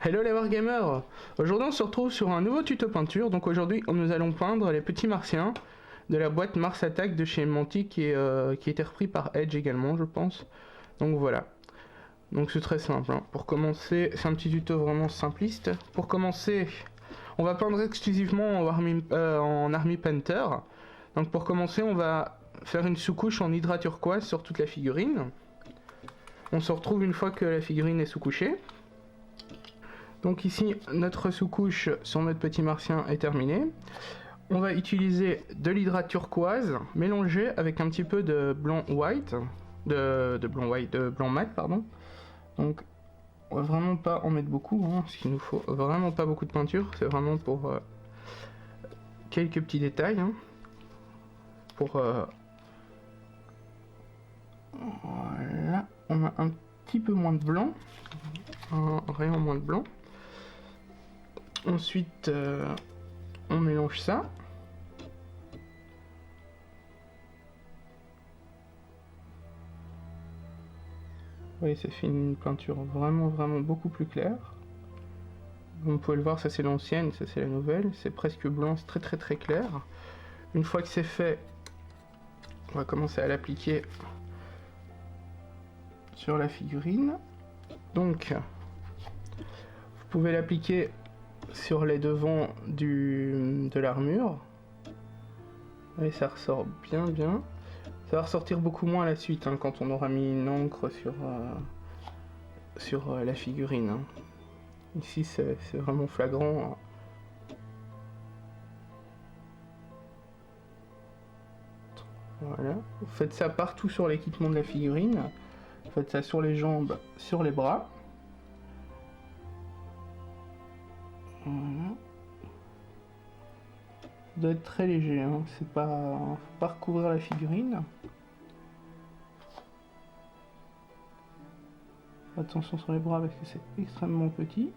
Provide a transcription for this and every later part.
Hello les Wargamers. Aujourd'hui on se retrouve sur un nouveau tuto peinture. Donc aujourd'hui nous allons peindre les petits martiens de la boîte Mars Attack de chez Mantic qui a été repris par Edge également je pense. Donc voilà. Donc c'est très simple hein. Pour commencer, c'est un petit tuto vraiment simpliste. Pour commencer, on va peindre exclusivement en Army Painter. Donc pour commencer on va faire une sous-couche en hydra turquoise sur toute la figurine. On se retrouve une fois que la figurine est sous-couchée. Donc ici, notre sous-couche sur notre petit martien est terminée. On va utiliser de l'hydra turquoise mélangé avec un petit peu de blanc white, de blanc mat, pardon. Donc, on va vraiment pas en mettre beaucoup, hein, parce qu'il nous faut vraiment pas beaucoup de peinture. C'est vraiment pour quelques petits détails, hein, pour voilà, on a un petit peu moins de blanc, un rayon moins de blanc. Ensuite, on mélange ça. Oui, ça fait une peinture vraiment beaucoup plus claire. Vous pouvez le voir, ça c'est l'ancienne, ça c'est la nouvelle. C'est presque blanc, c'est très clair. Une fois que c'est fait, on va commencer à l'appliquer sur la figurine. Donc, vous pouvez l'appliquer sur les devants de l'armure. Et ça ressort bien. Ça va ressortir beaucoup moins à la suite hein, quand on aura mis une encre sur la figurine. Hein. Ici c'est vraiment flagrant. Voilà. Vous faites ça partout sur l'équipement de la figurine. Vous faites ça sur les jambes, sur les bras. Voilà. Ça doit être très léger, hein. C'est pas, faut pas recouvrir la figurine. Attention sur les bras parce que c'est extrêmement petit.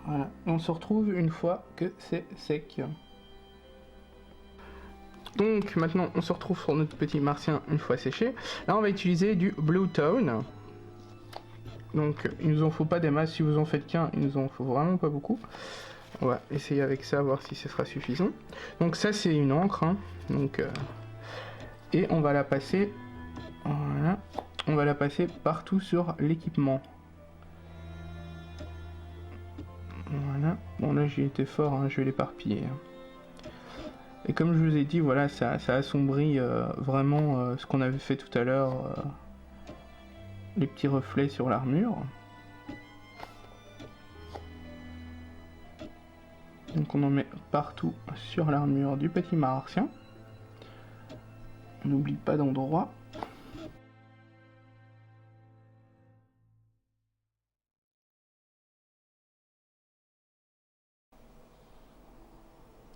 Voilà, et on se retrouve une fois que c'est sec. Donc maintenant on se retrouve sur notre petit martien une fois séché. Là on va utiliser du Blue Tone. Donc il nous en faut pas des masses, si vous en faites qu'un, il nous en faut vraiment pas beaucoup. On va essayer avec ça, voir si ce sera suffisant. Donc ça c'est une encre, hein. Donc, et on va la passer, voilà, on va la passer partout sur l'équipement. Voilà, bon là j'ai été fort, hein, je vais l'éparpiller. Et comme je vous ai dit, voilà, ça assombrit vraiment ce qu'on avait fait tout à l'heure. Les petits reflets sur l'armure. Donc on en met partout sur l'armure du petit martien. On n'oublie pas d'endroit.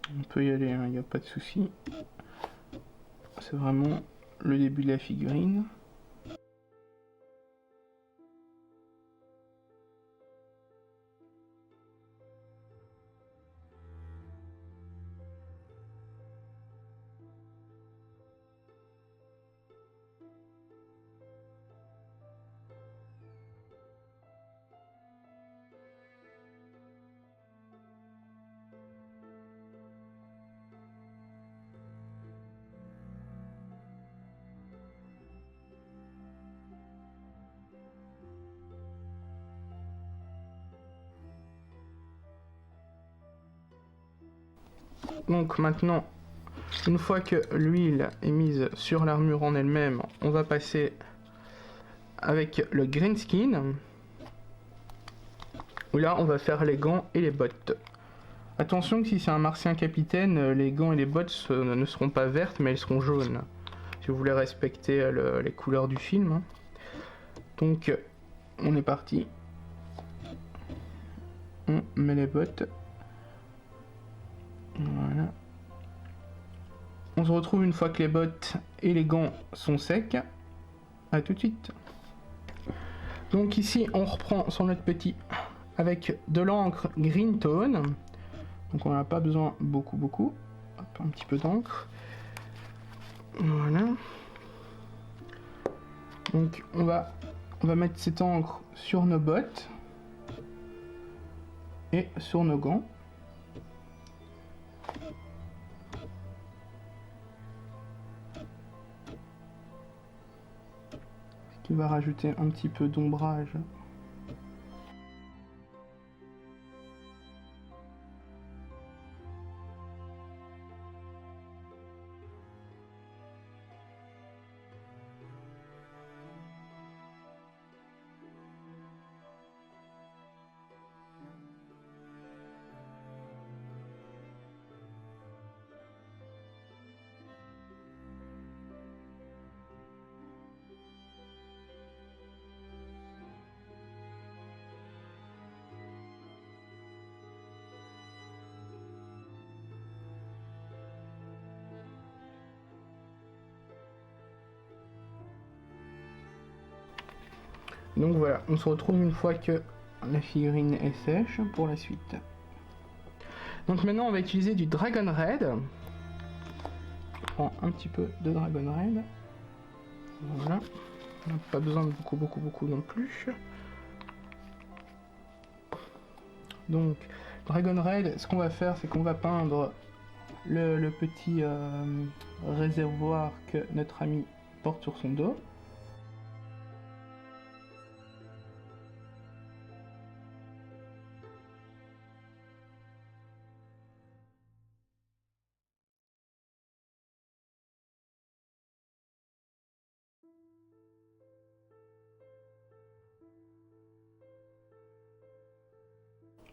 On peut y aller, il n'y a pas de souci. C'est vraiment le début de la figurine. Donc maintenant, une fois que l'huile est mise sur l'armure en elle-même, on va passer avec le green skin. Où là, on va faire les gants et les bottes. Attention que si c'est un martien capitaine, les gants et les bottes ne seront pas vertes, mais elles seront jaunes. Si vous voulez respecter les couleurs du film. Donc, on est parti. On met les bottes. Voilà. On se retrouve une fois que les bottes et les gants sont secs. A tout de suite. Donc ici on reprend sur notre petit avec de l'encre green tone. Donc on n'a pas besoin beaucoup. Hop, un petit peu d'encre. Voilà. Donc on va On va mettre cette encre sur nos bottes et sur nos gants. Ce qui va rajouter un petit peu d'ombrage. Donc voilà, on se retrouve une fois que la figurine est sèche pour la suite. Donc maintenant on va utiliser du Dragon Red. Je prends un petit peu de Dragon Red. Voilà. On n'a pas besoin de beaucoup non plus. Donc Dragon Red, ce qu'on va faire, c'est qu'on va peindre le petit réservoir que notre ami porte sur son dos.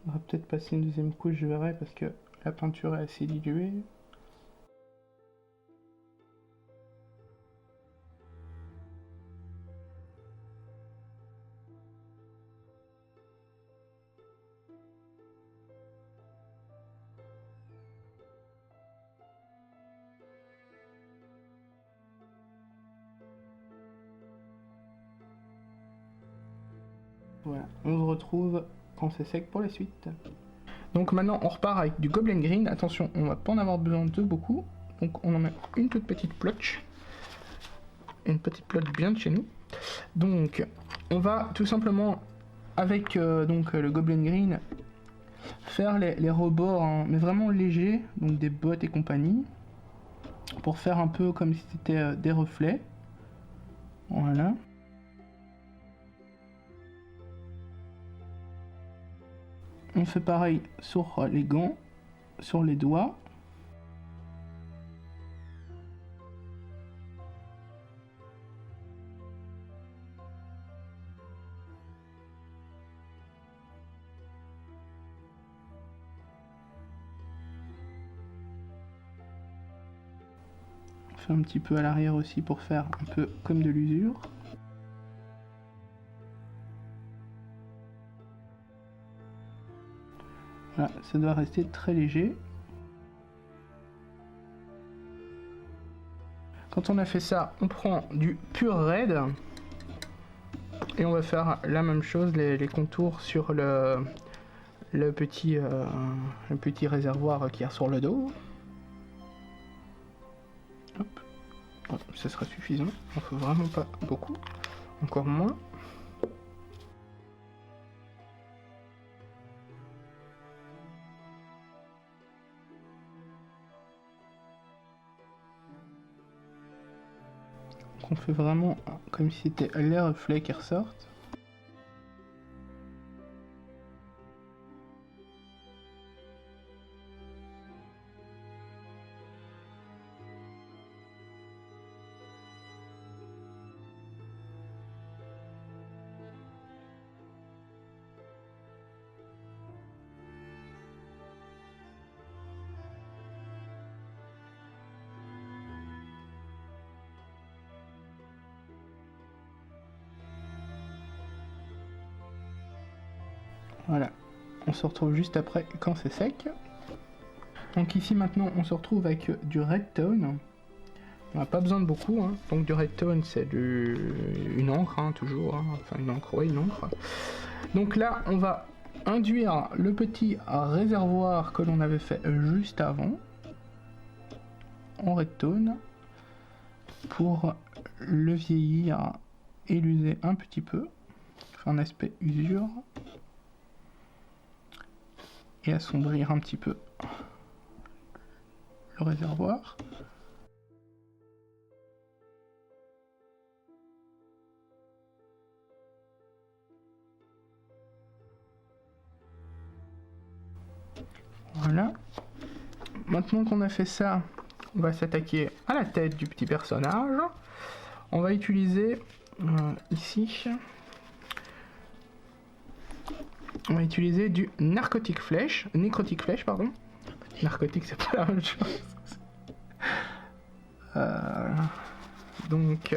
On va peut-être passer une deuxième couche, je verrai, parce que la peinture est assez diluée. Voilà, on se retrouve quand c'est sec pour la suite. Donc maintenant on repart avec du Goblin Green. Attention, on va pas en avoir besoin de beaucoup. Donc on en met une toute petite plotch. Une petite plotch bien de chez nous. Donc on va tout simplement avec donc le Goblin Green faire les rebords, hein, mais vraiment légers, donc des bottes et compagnie, pour faire un peu comme si c'était des reflets. Voilà. On fait pareil sur les gants, sur les doigts. On fait un petit peu à l'arrière aussi pour faire un peu comme de l'usure. Voilà, ça doit rester très léger. Quand on a fait ça, on prend du pur red et on va faire la même chose, les contours sur le petit réservoir qui est sur le dos. Hop. Bon, ça sera suffisant, il ne faut vraiment pas beaucoup, encore moins. On fait vraiment comme si c'était les reflets qui ressortent. Voilà, on se retrouve juste après quand c'est sec. Donc ici maintenant on se retrouve avec du red tone. On n'a pas besoin de beaucoup, hein. Donc du red tone c'est une encre, hein, toujours, hein. Enfin une encre, ouais, une encre. Donc là on va induire le petit réservoir que l'on avait fait juste avant en red tone pour le vieillir et l'user un petit peu. un aspect usure. Et assombrir un petit peu le réservoir. Voilà. Maintenant qu'on a fait ça, on va s'attaquer à la tête du petit personnage. On va utiliser ici, on va utiliser du nécrotique flèche, pardon. Narcotique, c'est pas la même chose. Donc,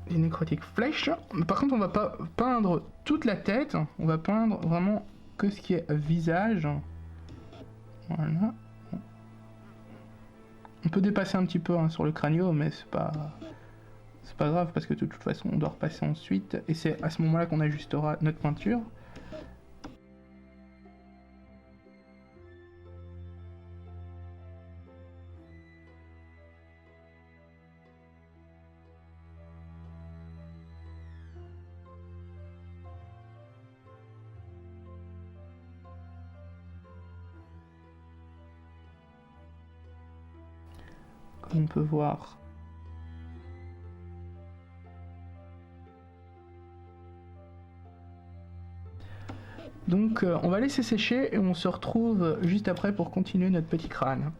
du nécrotique flèche. Par contre, on va pas peindre toute la tête, on va peindre vraiment que ce qui est visage. Voilà. On peut dépasser un petit peu hein, sur le crânio, mais c'est pas grave parce que de toute façon on doit repasser ensuite et c'est à ce moment-là qu'on ajustera notre peinture. Comme on peut voir, donc on va laisser sécher et on se retrouve juste après pour continuer notre petit crâne.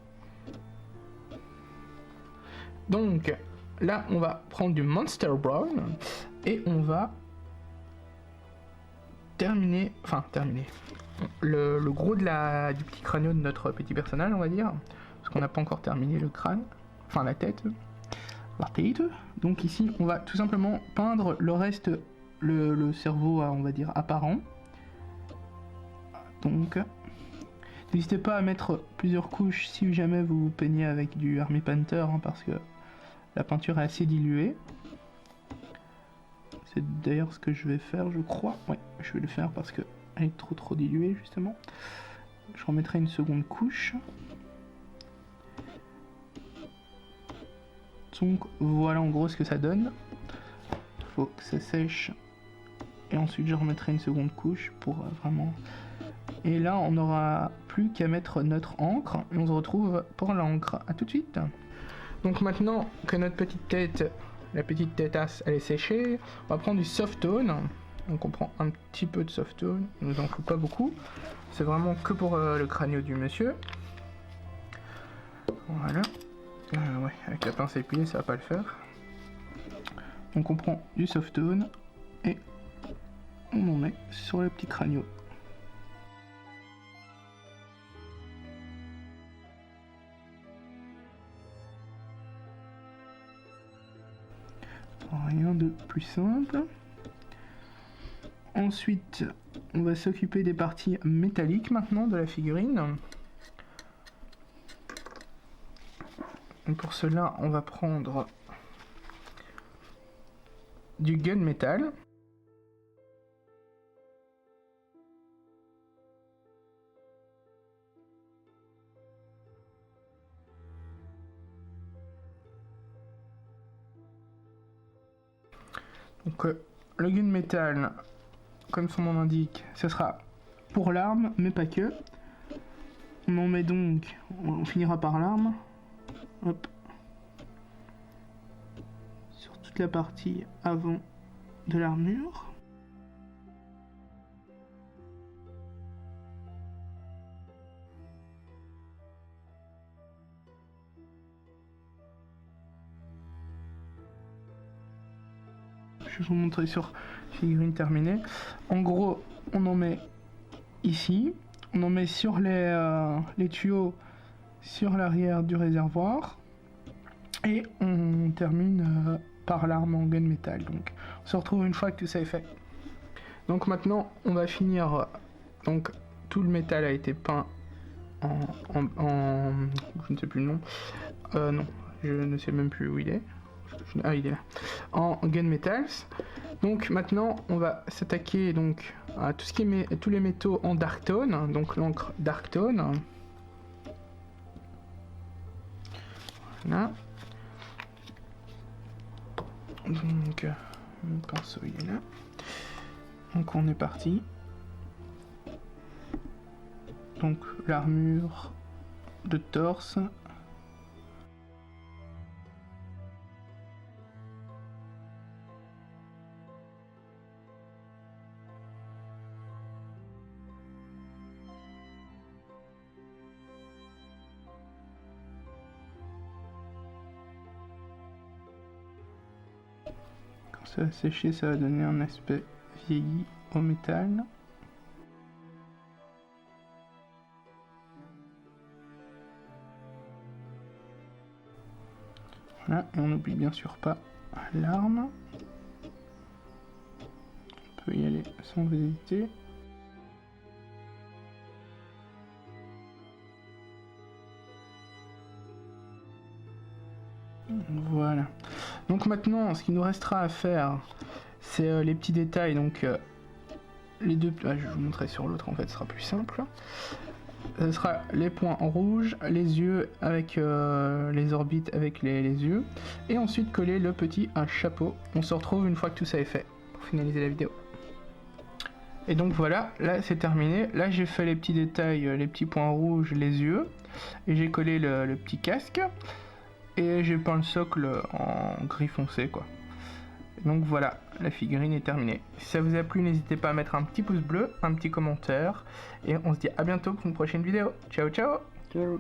Donc là on va prendre du Monster Brown et on va terminer le gros de du petit crânio de notre petit personnage, on va dire, parce qu'on n'a pas encore terminé le crâne, enfin la tête. Donc ici on va tout simplement peindre le reste, le cerveau on va dire apparent. Donc n'hésitez pas à mettre plusieurs couches si jamais vous peignez avec du Army Painter hein, parce que la peinture est assez diluée. C'est d'ailleurs ce que je vais faire je crois. Ouais, je vais le faire parce que elle est trop diluée justement. Je remettrai une seconde couche. Donc voilà en gros ce que ça donne. Il faut que ça sèche et ensuite je remettrai une seconde couche pour vraiment. Et là on n'aura plus qu'à mettre notre encre et on se retrouve pour l'encre. A tout de suite. Donc maintenant que notre petite tête, la petite têtasse elle est séchée, on va prendre du soft tone. Donc on prend un petit peu de soft tone, il nous en faut pas beaucoup. C'est vraiment que pour le crânio du monsieur. Voilà. Ouais, avec la pince à épiler ça va pas le faire. Donc on prend du soft tone et on en met sur le petit crânio. Rien de plus simple. Ensuite, on va s'occuper des parties métalliques maintenant de la figurine. Et pour cela, on va prendre du gunmetal. Donc le gunmetal, comme son nom l'indique, ce sera pour l'arme, mais pas que. On en met donc, on finira par l'arme. Hop. Sur toute la partie avant de l'armure. Je vais vous montrer sur figurine terminée. En gros, on en met ici. On en met sur les tuyaux sur l'arrière du réservoir. Et on termine par l'arme en gunmetal. Donc on se retrouve une fois que tout ça est fait. Donc maintenant, on va finir. Donc tout le métal a été peint en je ne sais plus le nom. Non, je ne sais même plus où il est. Ah, il est là. En gunmetals. Donc maintenant, on va s'attaquer donc à tout ce qui est tous les métaux en dark tone, donc l'encre dark tone. Voilà. Donc Mon pinceau il est là. Donc on est parti. Donc l'armure de torse. Quand ça va sécher, ça va donner un aspect vieilli au métal. Voilà, et on n'oublie bien sûr pas l'arme. On peut y aller sans hésiter. Voilà. Donc maintenant, ce qu'il nous restera à faire, c'est les petits détails. Donc les deux, je vais vous montrer sur l'autre, en fait, ce sera plus simple. Ce sera les points en rouge, les yeux avec les orbites avec les yeux, et ensuite coller le petit chapeau. On se retrouve une fois que tout ça est fait pour finaliser la vidéo. Et donc voilà, là c'est terminé. Là j'ai fait les petits détails, les petits points rouges, les yeux, et j'ai collé le petit casque, et j'ai peint le socle en gris foncé quoi. Donc voilà, la figurine est terminée. Si ça vous a plu, n'hésitez pas à mettre un petit pouce bleu, un petit commentaire, et on se dit à bientôt pour une prochaine vidéo. Ciao ciao. Ciao.